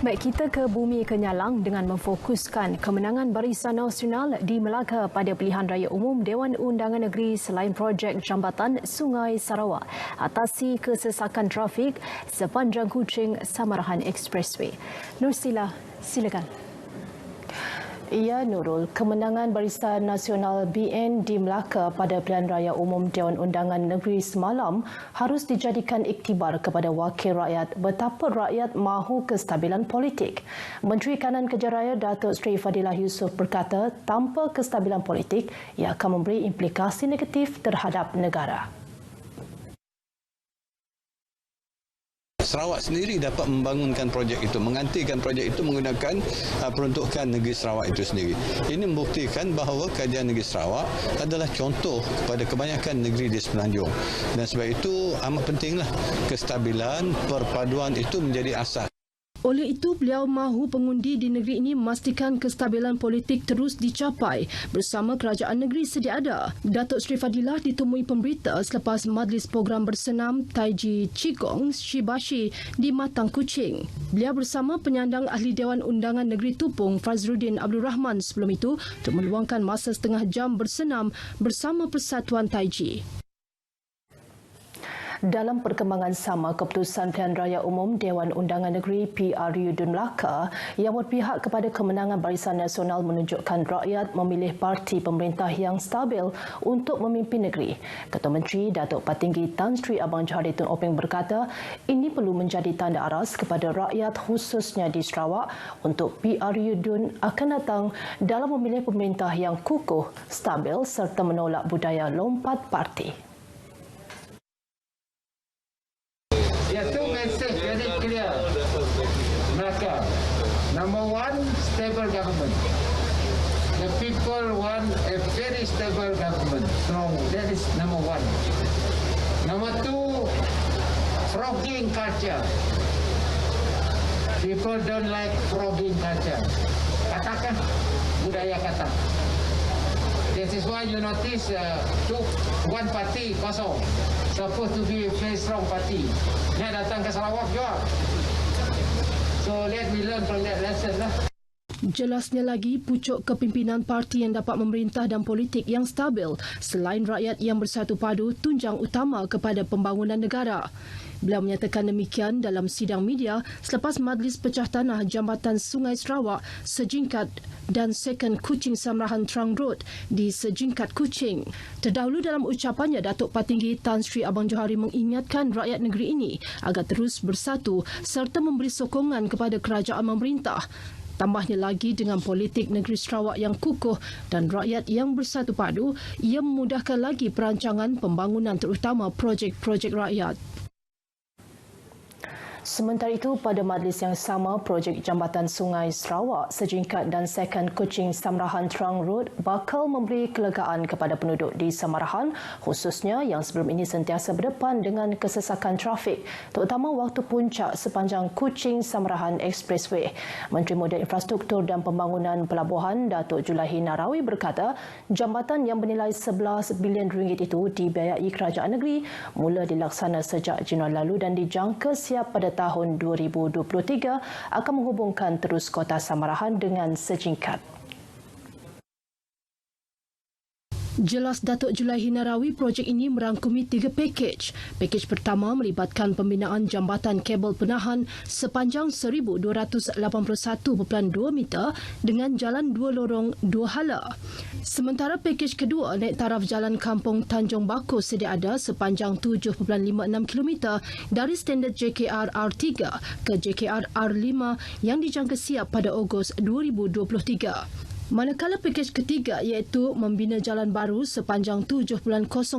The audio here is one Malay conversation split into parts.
Baik, kita ke Bumi Kenyalang dengan memfokuskan kemenangan Barisan Nasional di Melaka pada pilihan raya umum Dewan Undangan Negeri selain projek Jambatan Sungai Sarawak atasi kesesakan trafik sepanjang Kuching Samarahan Expressway. Nursila, silakan. Ya, Nurul, kemenangan Barisan Nasional BN di Melaka pada pilihan raya umum Dewan Undangan Negeri semalam harus dijadikan iktibar kepada wakil rakyat betapa rakyat mahu kestabilan politik. Menteri Kanan Kerja Raya Datuk Seri Fadilah Yusof berkata tanpa kestabilan politik ia akan memberi implikasi negatif terhadap negara. Sarawak sendiri dapat membangunkan projek itu, mengantikan projek itu menggunakan peruntukan negeri Sarawak itu sendiri. Ini membuktikan bahawa kerajaan negeri Sarawak adalah contoh kepada kebanyakan negeri di Semenanjung. Dan sebab itu amat pentinglah kestabilan perpaduan itu menjadi asas. Oleh itu, beliau mahu pengundi di negeri ini memastikan kestabilan politik terus dicapai bersama kerajaan negeri sedia ada. Datuk Seri Fadilah ditemui pemberita selepas majlis program bersenam Taiji Qigong Shibashi di Matang Kuching. Beliau bersama penyandang Ahli Dewan Undangan Negeri Tupung Fazruddin Abdul Rahman sebelum itu untuk meluangkan masa setengah jam bersenam bersama Persatuan Taiji. Dalam perkembangan sama, keputusan pilihan raya umum Dewan Undangan Negeri PRU Dun Melaka yang berpihak kepada kemenangan Barisan Nasional menunjukkan rakyat memilih parti pemerintah yang stabil untuk memimpin negeri. Ketua Menteri Datuk Patinggi Tan Sri Abang Johari Tun Openg berkata ini perlu menjadi tanda aras kepada rakyat khususnya di Sarawak untuk PRU Dun akan datang dalam memilih pemerintah yang kukuh, stabil serta menolak budaya lompat parti. Very clear. Melaka. Number one, stable government. The people want a very stable government. So that is number one. Number two, frogging culture. People don't like frogging culture. Katakan budaya kata. This is why you notice one party kosong. Supposed to be a very strong party. Dia datang ke Sarawak juga. So let me learn from that lesson lah. Jelasnya lagi, pucuk kepimpinan parti yang dapat memerintah dan politik yang stabil selain rakyat yang bersatu padu tunjang utama kepada pembangunan negara. Beliau menyatakan demikian dalam sidang media selepas Majlis Pecah Tanah Jambatan Sungai Sarawak Sejingkat dan Second Kuching Samarahan Trang Road di Sejingkat Kuching. Terdahulu dalam ucapannya, Datuk Patinggi Tan Sri Abang Johari mengingatkan rakyat negeri ini agar terus bersatu serta memberi sokongan kepada kerajaan memerintah. Tambahnya lagi, dengan politik negeri Sarawak yang kukuh dan rakyat yang bersatu padu, ia memudahkan lagi perancangan pembangunan terutama projek-projek rakyat. Sementara itu, pada majlis yang sama, projek Jambatan Sungai Sarawak Sejingkat dan Second Kuching Samarahan Trang Road bakal memberi kelegaan kepada penduduk di Samarahan, khususnya yang sebelum ini sentiasa berdepan dengan kesesakan trafik, terutama waktu puncak sepanjang Kuching Samarahan Expressway. Menteri Muda Infrastruktur dan Pembangunan Pelabuhan Datuk Julaihi Narawi berkata, jambatan yang bernilai 11 bilion ringgit itu dibiayai kerajaan negeri mula dilaksana sejak Januari lalu dan dijangka siap pada tahun 2023 akan menghubungkan terus kota Samarahan dengan Sejingkat. Jelas Datuk Julaihi Narawi, projek ini merangkumi 3 pakej. Pakej pertama melibatkan pembinaan jambatan kabel penahan sepanjang 1,281.2 meter dengan jalan 2 lorong 2 hala. Sementara pakej kedua naik taraf jalan kampung Tanjung Bako sedia ada sepanjang 7.56 km dari standard JKR R3 ke JKR R5 yang dijangka siap pada Ogos 2023. Manakala pakej ketiga iaitu membina jalan baru sepanjang 7.0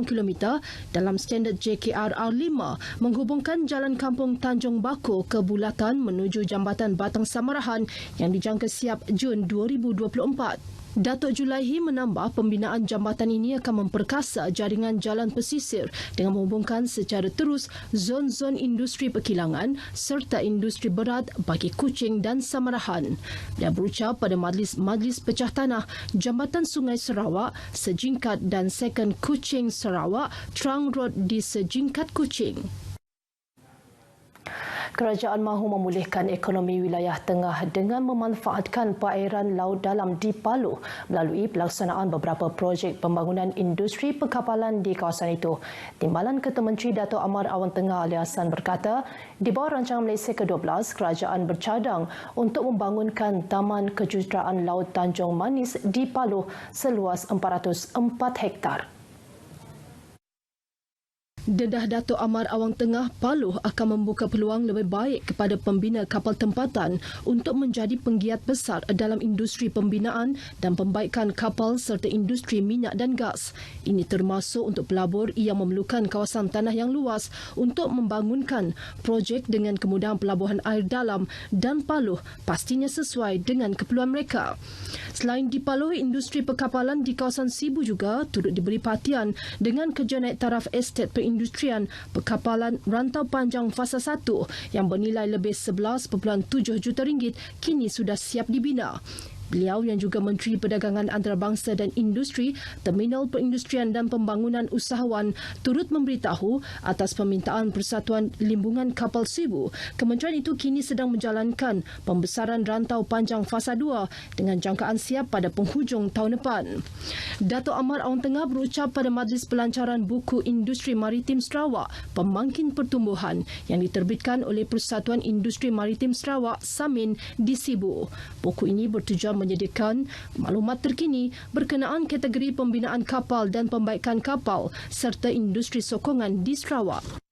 km dalam standard JKR R5 menghubungkan jalan kampung Tanjung Bako ke Bulatan menuju jambatan Batang Samarahan yang dijangka siap Jun 2024. Datuk Julaihi menambah pembinaan jambatan ini akan memperkasa jaringan jalan pesisir dengan menghubungkan secara terus zon-zon industri perkilangan serta industri berat bagi Kuching dan Samarahan. Dia berucap pada Majlis Pecah Tanah Jambatan Sungai Sarawak Sejingkat dan Second Kuching Sarawak Trang Road di Sejingkat Kuching. Kerajaan mahu memulihkan ekonomi wilayah tengah dengan memanfaatkan perairan laut dalam di Paluh melalui pelaksanaan beberapa projek pembangunan industri perkapalan di kawasan itu. Timbalan Ketua Menteri Dato' Amar Awang Tengah Ali Hassan berkata, di bawah rancangan Malaysia ke-12, kerajaan bercadang untuk membangunkan Taman Kejuruteraan Laut Tanjung Manis di Paluh seluas 404 hektar. Dedah Dato' Amar Awang Tengah, Paluh akan membuka peluang lebih baik kepada pembina kapal tempatan untuk menjadi penggiat besar dalam industri pembinaan dan pembaikan kapal serta industri minyak dan gas. Ini termasuk untuk pelabur yang memerlukan kawasan tanah yang luas untuk membangunkan projek dengan kemudahan pelabuhan air dalam, dan Paluh pastinya sesuai dengan keperluan mereka. Selain di Paluh, industri perkapalan di kawasan Sibu juga turut diberi perhatian dengan kerja naik taraf estet perindustrian perkapalan rantau panjang fasa 1 yang bernilai lebih 11.7 juta ringgit kini sudah siap dibina. Beliau yang juga Menteri Perdagangan Antarabangsa dan Industri, Terminal Perindustrian dan Pembangunan Usahawan turut memberitahu atas permintaan Persatuan Limbungan Kapal Sibu, kementerian itu kini sedang menjalankan pembesaran rantau panjang fasa 2 dengan jangkaan siap pada penghujung tahun depan. Dato' Amar Awang Tengah berucap pada Majlis Pelancaran Buku Industri Maritim Sarawak, Pemangkin Pertumbuhan yang diterbitkan oleh Persatuan Industri Maritim Sarawak, SAMIN di Sibu. Buku ini bertujuan menyediakan maklumat terkini berkenaan kategori pembinaan kapal dan pembaikan kapal serta industri sokongan di Sarawak.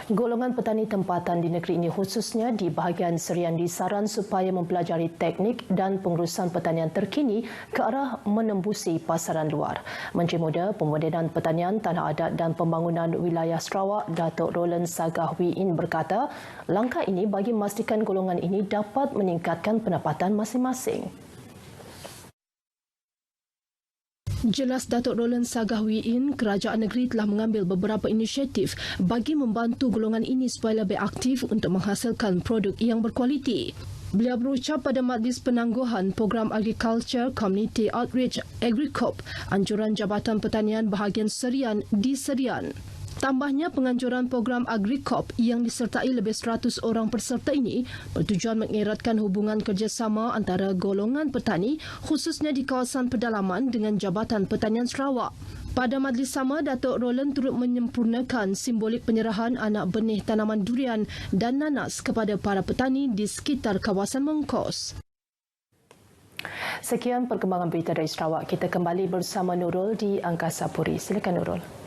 Golongan petani tempatan di negeri ini khususnya di bahagian Serian disaran supaya mempelajari teknik dan pengurusan pertanian terkini ke arah menembusi pasaran luar. Menteri Muda, Pemodenan Pertanian, Tanah Adat dan Pembangunan Wilayah Sarawak, Datuk Roland Sagah Wiin berkata, langkah ini bagi memastikan golongan ini dapat meningkatkan pendapatan masing-masing. Jelas Datuk Roland Sagah Wiin, kerajaan negeri telah mengambil beberapa inisiatif bagi membantu golongan ini supaya lebih aktif untuk menghasilkan produk yang berkualiti. Beliau berucap pada Majlis Penangguhan Program Agriculture Community Outreach AgriCorp, anjuran Jabatan Pertanian bahagian Serian di Serian. Tambahnya, penganjuran program AgriCorp yang disertai lebih 100 orang peserta ini bertujuan mengeratkan hubungan kerjasama antara golongan petani khususnya di kawasan pedalaman dengan Jabatan Pertanian Sarawak. Pada majlis sama, Datuk Roland turut menyempurnakan simbolik penyerahan anak benih tanaman durian dan nanas kepada para petani di sekitar kawasan Mongkos. Sekian perkembangan berita dari Sarawak. Kita kembali bersama Nurul di Angkasa Puri. Silakan Nurul.